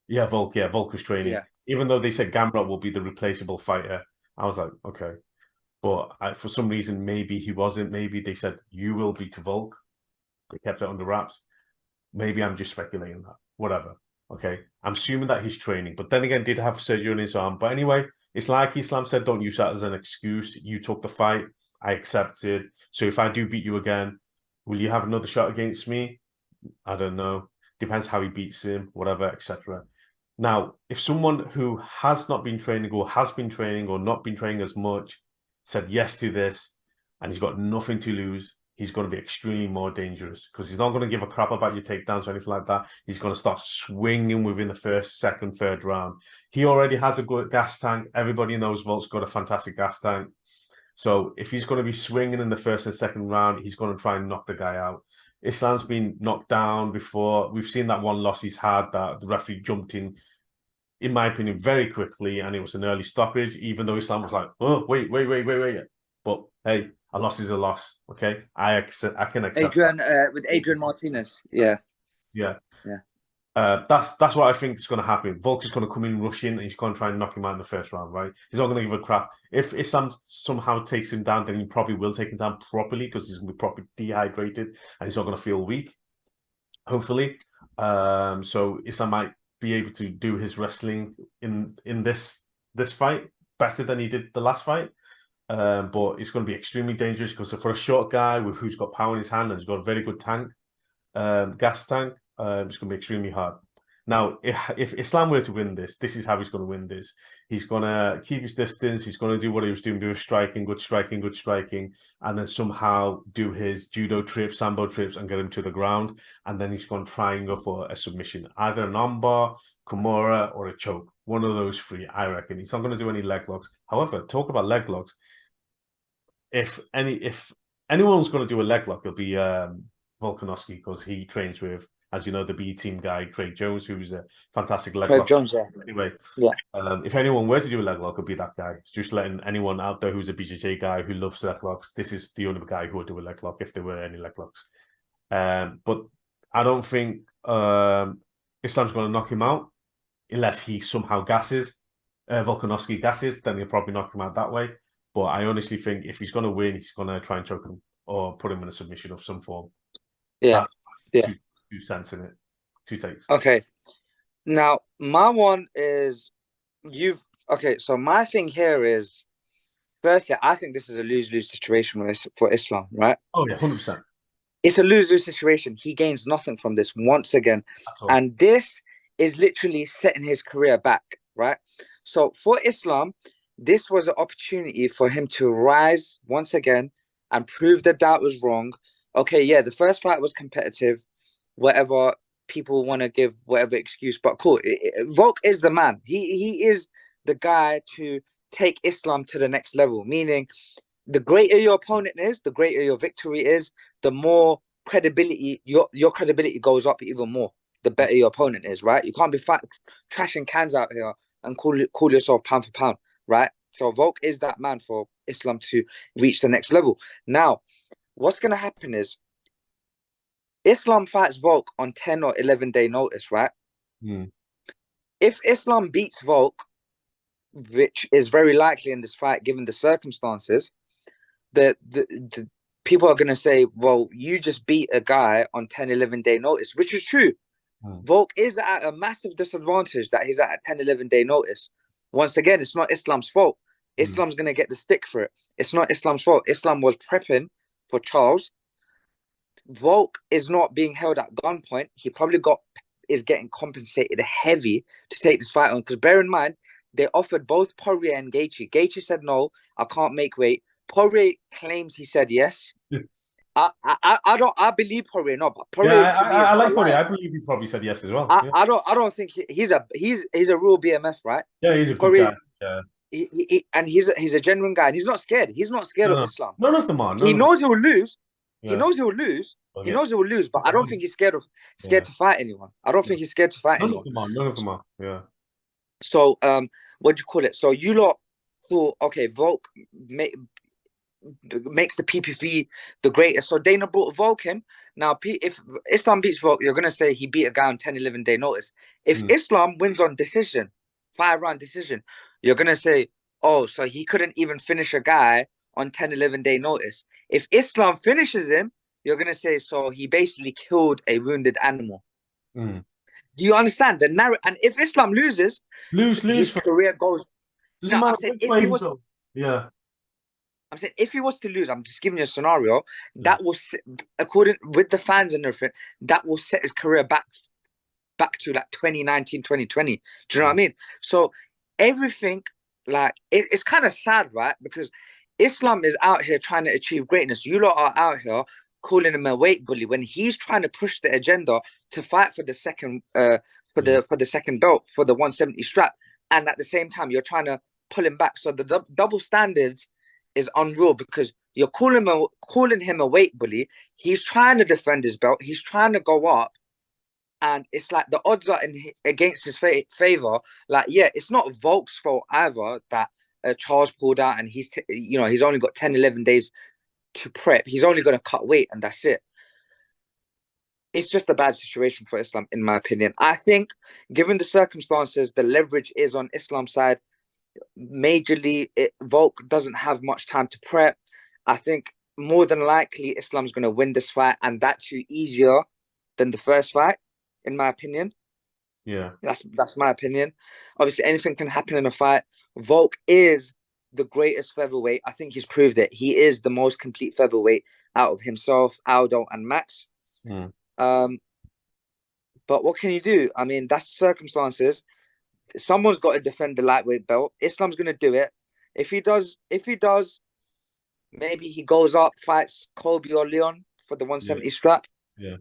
Yeah, Volk was training. Yeah. Even though they said Gamrot will be the replaceable fighter, I was like, okay. But for some reason, maybe he wasn't. Maybe they said you will be to Volk. They kept it under wraps. Maybe I'm just speculating that. Whatever. Okay. I'm assuming that he's training, but then again, did have surgery on his arm. But anyway, it's like Islam said, don't use that as an excuse. You took the fight. I accepted. So if I do beat you again, will you have another shot against me? I don't know. Depends how he beats him, whatever, etc. Now, if someone who has not been training or has been training or not been training as much said yes to this and he's got nothing to lose, he's going to be extremely more dangerous because he's not going to give a crap about your takedowns or anything like that. He's going to start swinging within the first, second, third round. He already has a good gas tank. Everybody knows Volk's got a fantastic gas tank. So if he's going to be swinging in the first and second round, he's going to try and knock the guy out. Islam's been knocked down before. We've seen that one loss he's had that the referee jumped in my opinion, very quickly, and it was an early stoppage, even though Islam was like, oh, wait. But hey, a loss is a loss, okay? I can accept Adrian, with Adrian Martinez. Yeah. Yeah. Yeah. That's what I think is going to happen. Volk is going to come in rushing and he's going to try and knock him out in the first round, right? He's not going to give a crap. If Islam somehow takes him down, then he probably will take him down properly because he's going to be properly dehydrated and he's not going to feel weak, hopefully. So Islam might be able to do his wrestling in this fight better than he did the last fight. But it's going to be extremely dangerous because for a short guy who's got power in his hand and has got a very good tank, gas tank, it's going to be extremely hard. Now, if Islam were to win this, this is how he's going to win this. He's going to keep his distance. He's going to do what he was doing, do good striking, and then somehow do his judo trips, sambo trips, and get him to the ground. And then he's going to try and go for a submission, either an armbar, Kimura, or a choke. One of those three, I reckon. He's not going to do any leg locks. However, talk about leg locks. If anyone's going to do a leg lock, it'll be Volkanovski because he trains with, as you know, the B team guy, Craig Jones, who's a fantastic leg lock. Jones, yeah. Anyway, yeah. If anyone were to do a leg lock, it'd be that guy. It's just letting anyone out there who's a BJJ guy who loves leg locks. This is the only guy who would do a leg lock if there were any leg locks. But I don't think Islam's going to knock him out unless he somehow gasses. Volkanovski gasses, then he'll probably knock him out that way. But I honestly think if he's going to win, he's going to try and choke him or put him in a submission of some form. Yeah. That's two cents in it. Two takes. Okay. Now, my one is so my thing here is, firstly, I think this is a lose-lose situation for Islam, right? Oh, yeah, 100%. It's a lose-lose situation. He gains nothing from this once again. And this is literally setting his career back, right? So for Islam, this was an opportunity for him to rise once again and prove that doubt was wrong. Okay, yeah, the first fight was competitive, whatever people want to give whatever excuse, but cool. Volk is the man. He is the guy to take Islam to the next level, meaning the greater your opponent is, the greater your victory is, the more credibility, your credibility goes up even more, the better your opponent is, right? You can't be trashing cans out here and call yourself pound for pound, right? So Volk is that man for Islam to reach the next level. Now, what's going to happen is Islam fights Volk on 10 or 11-day notice, right? Mm. If Islam beats Volk, which is very likely in this fight given the circumstances, the people are going to say, well, you just beat a guy on 10, 11-day notice, which is true. Volk is at a massive disadvantage that he's at a 10, 11-day notice. Once again, it's not Islam's fault. Islam's going to get the stick for it. It's not Islam's fault. Islam was prepping for Charles. Volk is not being held at gunpoint. He probably is getting compensated heavy to take this fight on. Because bear in mind, they offered both Poirier and Gaethje. Gaethje said, no, I can't make weight. Poirier claims he said yes. I believe Poirier, no, but Poirier. Yeah, I like Poirier. I believe he probably said yes as well. I don't think he's a real BMF, right? Yeah, he's a good guy. Yeah. He's a genuine guy, and he's not scared. He's not scared of Islam. None of them are. He knows he will lose. Yeah. He knows he will lose. He knows he will lose, but I don't think he's scared to fight anyone. I don't think he's scared to fight anyone. None of them are. Yeah. So what do you call it? So you lot thought, okay, Volk makes the PPV the greatest. So Dana brought Volk in. Now, if Islam beats Volk, you're going to say he beat a guy on 10, 11-day notice. If Islam wins on decision, 5-round decision, you're going to say, oh, so he couldn't even finish a guy on 10, 11-day notice. If Islam finishes him, you're going to say, so he basically killed a wounded animal. Mm. Do you understand the narrative? And if Islam loses, Lose his for career goes. doesn't No, matter I'm saying which if way he he was, goes. Yeah. I'm saying if he was to lose, I'm just giving you a scenario Yeah. that will, according with the fans and everything, that will set his career back to like 2019, 2020. Do you know what I mean? So everything, like it's kind of sad, right? Because Islam is out here trying to achieve greatness. You lot are out here calling him a weight bully when he's trying to push the agenda to fight for the second for the second belt for the 170 strap, and at the same time you're trying to pull him back. So the double standards is unreal because you're calling him a weight bully. He's trying to defend his belt. He's trying to go up, and it's like the odds are against his favor. Like, yeah, it's not Volk's fault either that Charles pulled out and he's only got 10, 11 days to prep. He's only going to cut weight and that's it. It's just a bad situation for Islam, in my opinion. I think, given the circumstances, the leverage is on Islam's side. Majorly, Volk doesn't have much time to prep. I think more than likely Islam's going to win this fight, and that's easier than the first fight, in my opinion. Yeah. That's my opinion. Obviously, anything can happen in a fight. Volk is the greatest featherweight. I think he's proved it. He is the most complete featherweight out of himself, Aldo, and Max. Mm. But what can you do? I mean, that's circumstances. Someone's got to defend the lightweight belt. Islam's going to do it. If he does, maybe he goes up, fights Colby or Leon for the 170 strap. Yeah.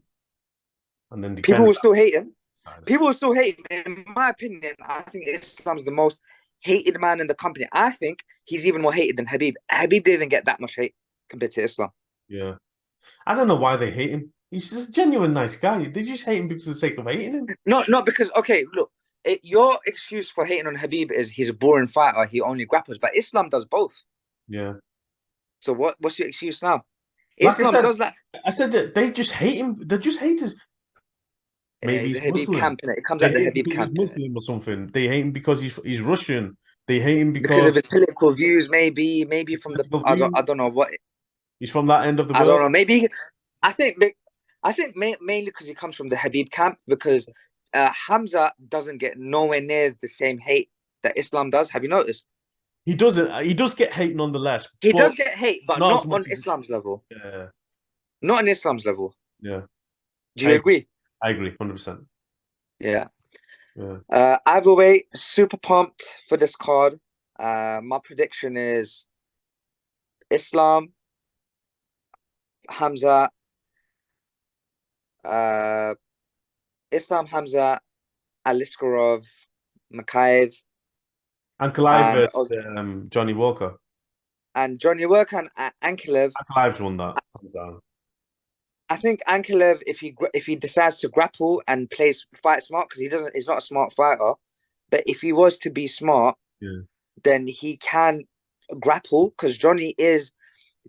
And then People defends will still hate him. that. People will still hate him. In my opinion, I think Islam's the most hated man in the company. I think he's even more hated than Habib. Habib didn't get that much hate compared to Islam. Yeah. I don't know why they hate him. He's just a genuine nice guy. They just hate him because of the sake of hating him. Not because, okay, look, your excuse for hating on Habib is he's a boring fighter, he only grapples, but Islam does both. Yeah. So what's your excuse now? Like Islam does that. I said that they just hate him. They're just haters. Maybe He's a he's Habib Muslim. camp, innit? It comes They out the hate him Habib because he's camp, innit? Muslim or something. They hate him because he's Russian. They hate him Because of because his political views, maybe from the political views. I don't know what. He's from that end of the I don't world. know. Maybe I think mainly because he comes from the Habib camp, because Khamzat doesn't get nowhere near the same hate that Islam does. Have you noticed? He doesn't. He does get hate nonetheless, He but does get hate, but not as not much on as. Islam's level. Yeah. Not on Islam's level. Yeah. Do you agree? I agree, 100%. Yeah. Yeah. Either way, super pumped for this card. My prediction is Islam, Khamzat, Islam, Khamzat, Aliskerov, Makayev, And Clive and versus Johnny Walker. Johnny Work and Ankalev. Clive's won that. Hands down. I think Ankalev, if he decides to grapple and fight smart, because he's not a smart fighter, but if he was to be smart, then he can grapple, because Johnny is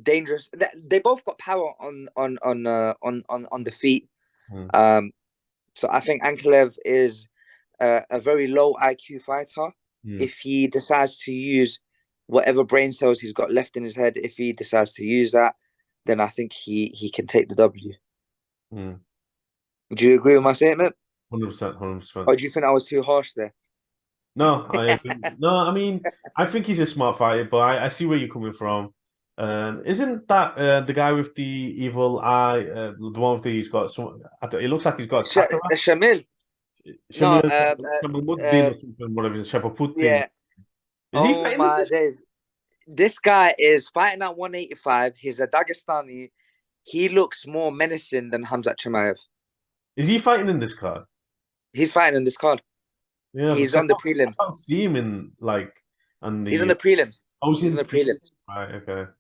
dangerous. They both got power on the feet. So I think Ankalev is a very low IQ fighter. If he decides to use whatever brain cells he's got left in his head, if he decides to use that, then I think he can take the W. Do you agree with my statement? 100%, 100%. Or do you think I was too harsh there? No, I agree. No, I mean, I think he's a smart fighter, but I see where you're coming from. Isn't that the guy with the evil eye? The one with he's got some. It looks like he's got a cataract. Shamil. Shamil, No, Shamamuddin or something, whatever it is, Shapapuddin. yeah. Is he Oh fighting my this? days. This guy is fighting at 185. He's a Dagestani. He looks more menacing than Khamzat Chimaev. Is he fighting in this card? He's fighting in this card. Yeah, he's on the prelims. I can't see him in He's on the prelims. He's in the prelims. Right, okay.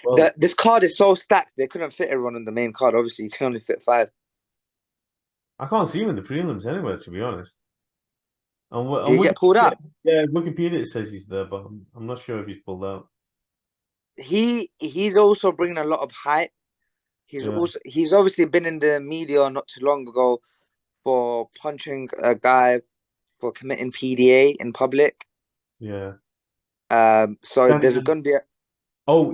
Well, this card is so stacked. They couldn't fit everyone on the main card. Obviously, you can only fit 5. I can't see him in the prelims anywhere, to be honest. Did he get pulled out? Yeah, Wikipedia says he's there, but I'm not sure if he's pulled out. he's also bringing a lot of hype. Yeah, He's obviously been in the media not too long ago for punching a guy for committing PDA in public. yeah. So Then, there's going to be a. oh,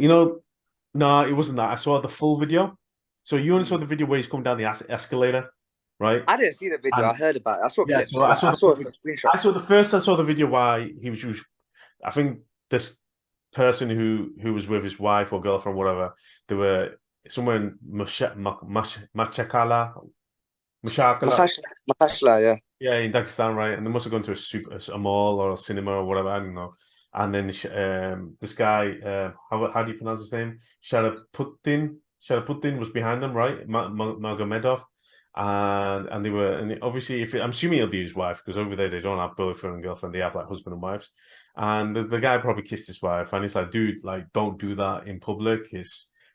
no, it wasn't that. I saw the full video. So you only saw the video where he's coming down the escalator, right? I didn't see the video. I And heard about it. I saw yeah, clips. so I Like saw I the saw full a video. screenshot. I saw the video why he was. I think this person who was with his wife or girlfriend, whatever, they were somewhere in Mashakala, Mahashla, yeah. yeah, in Dagestan, right? And they must have gone to a mall or a cinema or whatever. I don't know. And then this guy, how do you pronounce his name? Sharaputin was behind them, right? Magomedov, and they were, and obviously, if I'm assuming it'll be his wife because over there they don't have boyfriend and girlfriend, they have like husband and wives. And the guy probably kissed his wife, and he's like, dude, like, don't do that in public.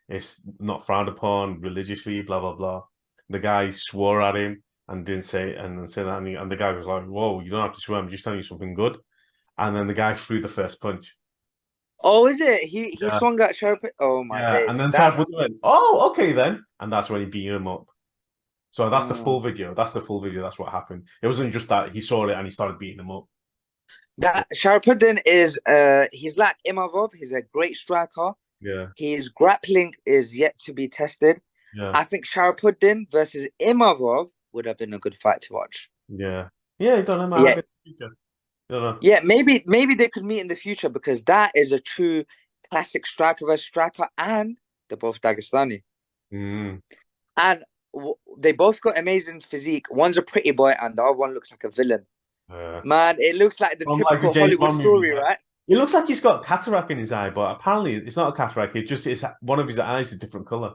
It's not frowned upon religiously, blah blah blah. The guy swore at him and didn't say and said that, and the guy was like, "Whoa, you don't have to swear. I'm just telling you something good." And then the guy threw the first punch. Oh, is it? He Yeah, swung at Sharp. Oh my yeah. And days. then That. Sarah went, "Oh, okay then," and that's when he beat him up. So that's the full Mm. video. That's the full video. That's what happened. It wasn't just that he saw it and he started beating him up. That Sharapuddin is he's like Imavov. He's a great striker. Yeah, His grappling is yet to be tested. yeah, I think Sharapuddin versus Imavov would have been a good fight to watch. yeah, yeah. You don't know, Yeah, man. Don't know. yeah. Maybe they could meet in the future because that is a true classic striker versus striker, and they're both Dagestani, Mm, and they both got amazing physique. One's a pretty boy, and the other one looks like a villain. yeah. Man, it looks like the From like the typical James Hollywood Bond movies, story, right? right? It looks like he's got cataract in his eye, but apparently it's not a cataract. It's one of his eyes is a different color.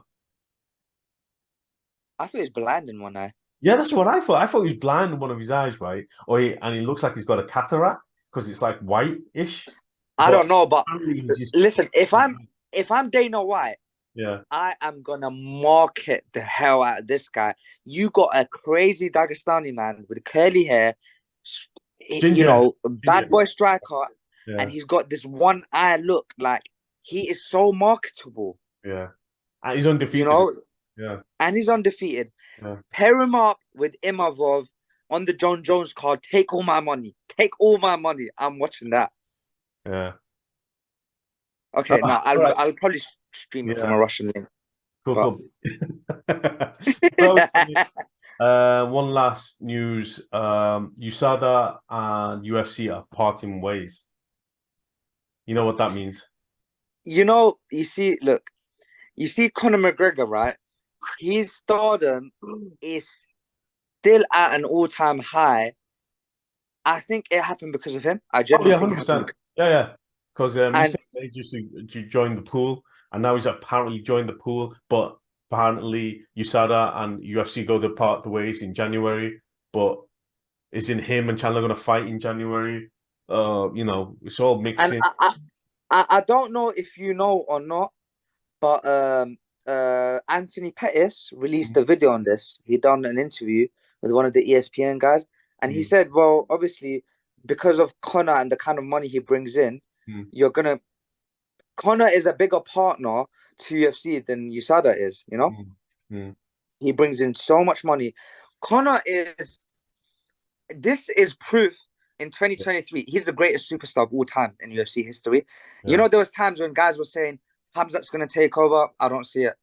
I thought he was blind in one eye. Yeah, that's what I thought. I thought he was blind in one of his eyes, right? And he looks like he's got a cataract because it's like white-ish. I But don't know, but apparently he's just listen, if I'm Dana White, yeah. I am gonna market the hell out of this guy. You got a crazy Dagestani man with curly hair, Ginger. bad Ginger. boy striker, and Yeah. he's got this one eye look. Like he is so marketable, Yeah. And he's you undefeated. know, Yeah. and he's undefeated. Yeah. Pair him up with Imavov on the John Jones card. Take all my money. Take all my money. I'm watching that. Yeah. Okay, Oh, no, all right. I'll probably stream it from Yeah. a Russian link. Cool, But cool. So, one last news. USADA and UFC are parting ways. You know what that means? you see Conor McGregor, right? His stardom is still at an all-time high. I think it happened because of him. I Oh genuinely yeah, think it happened 100%. Yeah, yeah. Because he and said they just to join the pool, and now he's apparently joined the pool. But apparently, USADA and UFC go the part the ways in January. But isn't him and Chandler going to fight in January? It's all and mixing. I don't know if you know or not, but Anthony Pettis released a video on this. He done an interview with one of the ESPN guys, and he Mm, said, "Well, obviously, because of Connor and the kind of money he brings in, mm, you're gonna Connor is a bigger partner to UFC than USADA is. mm, mm. He brings in so much money. Connor is this is proof in Yeah, 2023. He's the greatest superstar of all time in UFC history. yeah. There was times when guys were saying Khamzat's going to take over. I don't see it.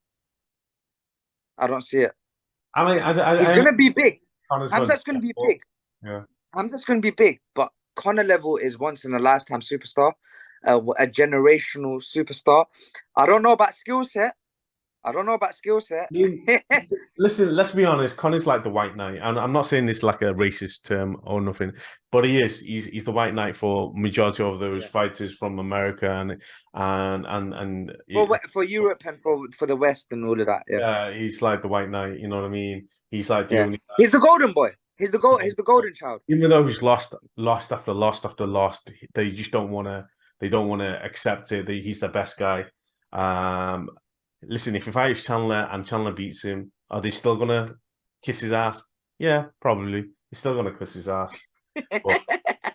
I don't see it. I mean, He's I going to be big. Connor's going to Hamzat's going to step be up. big. Yeah. Hamzat's going to be big, but Conor level is once in a lifetime superstar, a generational superstar. I don't know about skill set. I don't know about skill set. I mean, listen, let's be honest. Connor's like the white knight, and I'm not saying this like a racist term or nothing, but he is. He's the white knight for majority of those Yeah. fighters from America and For Europe and for the West and all of that. Yeah, yeah, he's like the white knight. You know what I mean? He's like the yeah. only He's the golden boy. He's the golden child. even though he's lost after lost after lost, they just don't want to. They don't want to accept it. He's the best guy. Um, Listen, if he fights Chandler and Chandler beats him, are they still gonna kiss his ass? Yeah, probably. He's still gonna kiss his ass. But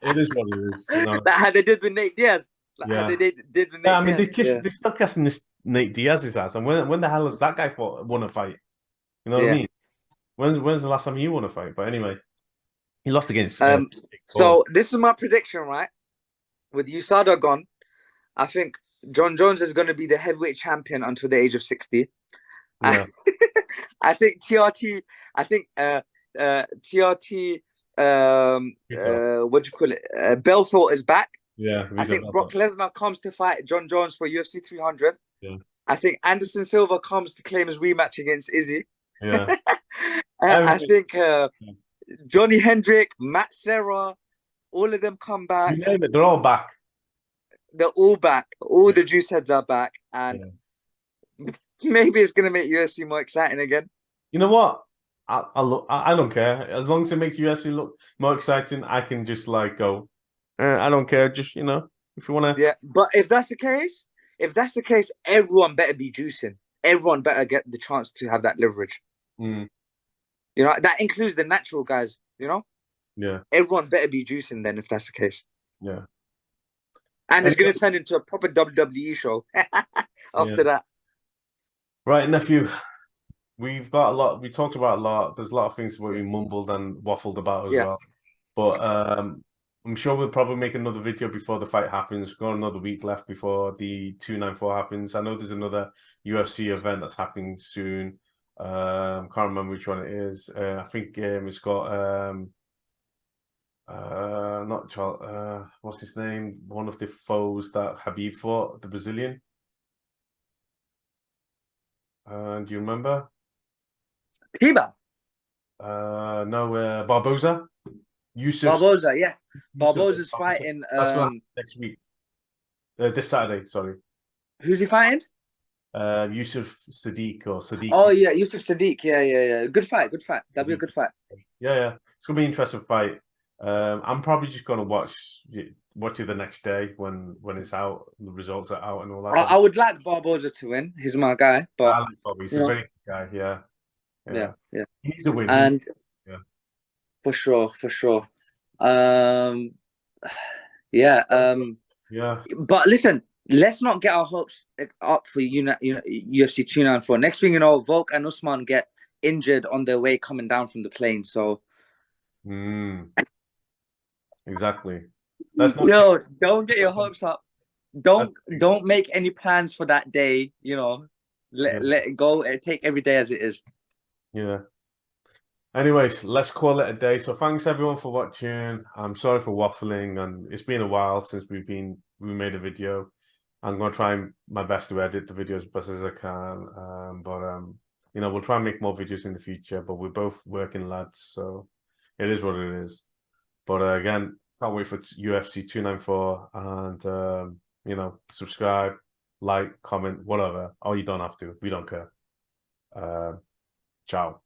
it is what it is. That how they did with Nate Diaz. like how Yeah. they did with Yeah, Nate I mean Diaz. Yeah, they're still kissing this Nate Diaz's ass. And when the hell has that guy won a fight? You know what I yeah. mean? When's the last time he won a fight? But anyway, he lost against Um, Volk. so this is my prediction, right? With USADA gone, I think John Jones is going to be the heavyweight champion until the age of 60. I, Yeah. I think TRT, I think TRT, what do you call it? Belfort is back. Yeah, I Vitor think Brock Belfort. Lesnar comes to fight John Jones for UFC 300. Yeah. I think Anderson Silva comes to claim his rematch against Izzy. Yeah. I Everybody, think Johnny Hendrick, Matt Serra, all of them come you back. name it, they're all back. They're all back. All Yeah. the juice heads are back, and Yeah. maybe it's gonna make UFC more exciting again. You know what? I don't care. As long as it makes UFC look more exciting, I can just like go. I don't care. Just if you want to. Yeah, but if that's the case, everyone better be juicing. Everyone better get the chance to have that leverage. Mm, You know, that includes the natural guys. You know, yeah. everyone better be juicing then if that's the case. Yeah. And it's gonna turn Anyways, into a proper WWE show yeah. after that. Right, nephew. We've got a lot. We talked about a lot. There's a lot of things that we mumbled and waffled about as Yeah, well. But I'm sure we'll probably make another video before the fight happens. We've got another week left before the 294 happens. I know there's another UFC event that's happening soon. Can't remember which one it is. I think it's got not Charles. What's his name? One of the foes that Habib fought, the Brazilian. Do you remember? Hiba, No, Barboza. Yusuf Barboza, yeah, Yusuf Barboza's Barboza. fighting. That's what happens next week. This Saturday, sorry. Who's he fighting? Yusuf Sadiq or Sadiq. Oh yeah, Yusuf Sadiq. Yeah, yeah, yeah. Good fight, good fight. That'd be a Sadiq. good fight. Yeah, yeah. It's gonna be an interesting fight. I'm probably just gonna watch it the next day when it's out, the results are out and all that type I of. would like Barboza to win. He's my guy, I but like Bobby. He's you a know, very good guy. Yeah, yeah, yeah. yeah. He needs a win. And Yeah, for sure, for sure. Um, yeah. yeah. But listen, let's not get our hopes up for UFC 294. Next thing you know, Volk and Usman get injured on their way coming down from the plane. So Mm, exactly. That's not. yo, don't get your hopes up. That's, Don't make any plans for that day. You know, yeah, let it go and take every day as it is. yeah. Anyways, let's call it a day. So thanks everyone for watching. I'm sorry for waffling, and it's been a while since we made a video. I'm gonna try my best to edit the video as best as I can. But we'll try and make more videos in the future. But we're both working lads, so it is what it is. But again, can't wait for UFC 294, and subscribe, like, comment, whatever. Oh, you don't have to. We don't care. Uh, ciao.